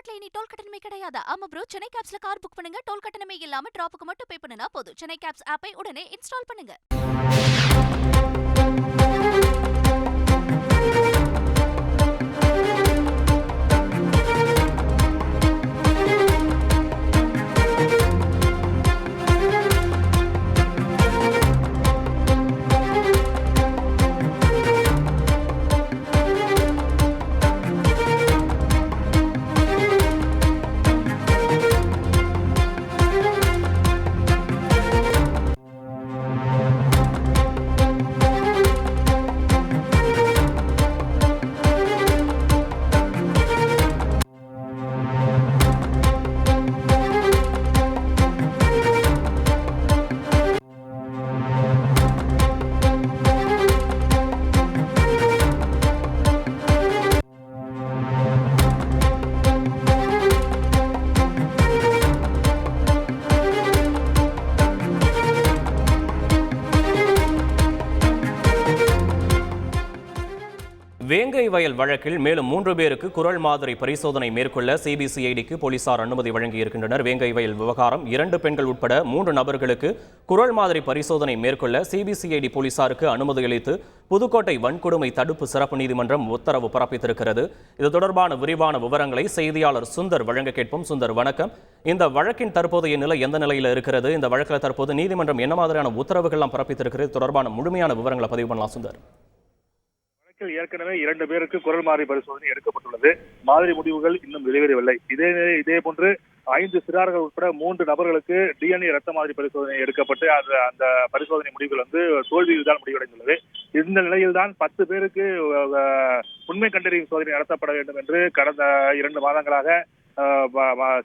தமிழ்நாட்டுல இனி டோல் கட்டணமே கிடையாது. ஆமா ப்ரோ, சென்னை கேப்ஸ்ல கார் புக் பண்ணுங்க. டோல் கட்டணமே இல்லாம டிராப்புக்கு மட்டும் பே பண்ணுனா போதும். சென்னை கேப்ஸ் ஆப்பை உடனே இன்ஸ்டால் பண்ணுங்க. வேங்கை வயல் வழக்கில் மேலும் 3 பேருக்கு குரல் மாதிரி பரிசோதனை மேற்கொள்ள சிபிசிஐடிக்கு போலீசார் அனுமதி வழங்கியிருக்கின்றனர். வேங்கை வயல் விவகாரம் 2 பெண்கள் உட்பட 3 நபர்களுக்கு குரல் மாதிரி பரிசோதனை மேற்கொள்ள சிபிசிஐடி போலீசாருக்கு அனுமதி அளித்து புதுக்கோட்டை வன்கொடுமை தடுப்பு சிறப்பு நீதிமன்றம் உத்தரவு பிறப்பித்திருக்கிறது. இது தொடர்பான விரிவான விவரங்களை செய்தியாளர் சுந்தர் வழங்க கேட்போம். சுந்தர், வணக்கம். இந்த வழக்கின் தற்போதைய நிலை எந்த நிலையில் இருக்கிறது? இந்த வழக்கில் தற்போது நீதிமன்றம் என்ன மாதிரியான உத்தரவுகள்லாம் பிறப்பித்திருக்கிறது? தொடர்பான முழுமையான விவரங்களை பதிவு பண்ணலாம் சுந்தர். ஏற்கனவே 2 பேருக்கு குரல் மாதிரி பரிசோதனை எடுக்கப்பட்டுள்ளது. மாதிரி முடிவுகள் இன்னும் வெளிவரவில்லை. இதே போன்று 5 சிறார்கள் உட்பட 3 நபர்களுக்கு டிஎன்ஏ ரத்த மாதிரி பரிசோதனை எடுக்கப்பட்டு அந்த பரிசோதனை முடிவுகள் தோல்வியில் தான் முடிவடைந்துள்ளது. இந்த நிலையில் தான் 10 பேருக்கு உண்மை கண்டறியும் சோதனை நடத்தப்பட வேண்டும் என்று கடந்த 2 மாதங்களாக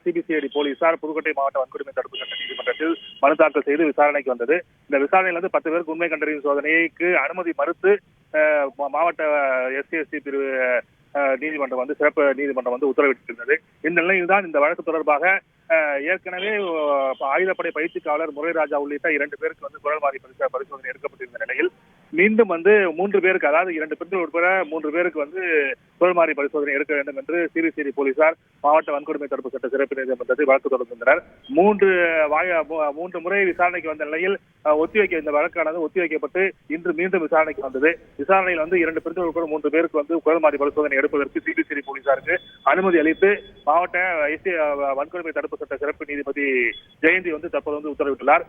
சிபிசிஐடி போலீசார் புதுக்கோட்டை மாவட்ட வன்கொடுமை தடுப்பு சட்ட நீதிமன்றத்தில் மனு தாக்கல் செய்து விசாரணைக்கு வந்தது. இந்த விசாரணையிலிருந்து 10 பேருக்கு உண்மை கண்டறியும் சோதனைக்கு அனுமதி மறுத்து மாவட்ட எஸ்சி பிரிவு நீதிமன்றம் சிறப்பு நீதிமன்றம் உத்தரவிட்டிருந்தது. இந்த நிலையில் தான் இந்த வழக்கு தொடர்பாக ஏற்கனவே ஆயுதப்படை பயிற்சி காவலர் முரளிராஜா உள்ளிட்ட 2 பேருக்கு குரல் மாதிரி பரிசோதனை எடுக்கப்பட்டிருந்த நிலையில் மீண்டும் 3 பேருக்கு, அதாவது 2 பெண்கள் உட்பட 3 பேருக்கு குரல் மாதிரி பரிசோதனை எடுக்க வேண்டும் என்று சிபிசிஐடி போலீசார் மாவட்ட வன்கொடுமை தடுப்பு சட்ட சிறப்பு நீதிமன்றத்தில் வழக்கு தொடர்கின்றனர். 3 முறை விசாரணைக்கு வந்த நிலையில் இந்த வழக்கானது ஒத்திவைக்கப்பட்டு இன்று மீண்டும் விசாரணைக்கு வந்தது. விசாரணையில் 2 பெண்கள் உட்பட 3 பேருக்கு குரல் மாதிரி பரிசோதனை எடுப்பதற்கு சிபிசிஐடி போலீசாருக்கு அனுமதி அளித்து மாவட்ட வன்கொடுமை தடுப்பு சட்ட சிறப்பு நீதிபதி ஜெயந்தி தற்போது உத்தரவிட்டுள்ளார்.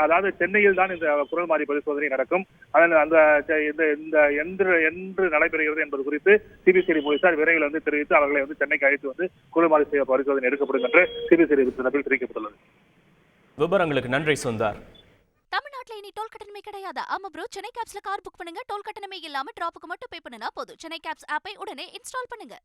அதாவது சென்னையில் தான் இந்த குரல் மாதிரி பரிசோதனை நடக்கும். என்று நடைபெறுகிறது என்பது குறித்து சிபிசிஐடி போலீசார் விரைவில் தெரிவித்து அவர்களை சென்னைக்கு அழைத்து குரல் மாதிரி பரிசோதனை எடுக்கப்படும் என்று சிபிசிஐடி தரப்பில் தெரிவிக்கப்பட்டுள்ளது. விவரங்களுக்கு நன்றி சுந்தர். தமிழ்நாட்டுல இனி டோல் கட்டணமே கிடையாது. ஆமா ப்ரோ, சென்னை கேப்ஸ்ல கார் புக் பண்ணுங்க. டோல் கட்டணமே இல்லாம டிராப்புக்கு மட்டும் பே பண்ணுனா போதும். சென்னை கேப்ஸ் ஆப்பை உடனே இன்ஸ்டால் பண்ணுங்க.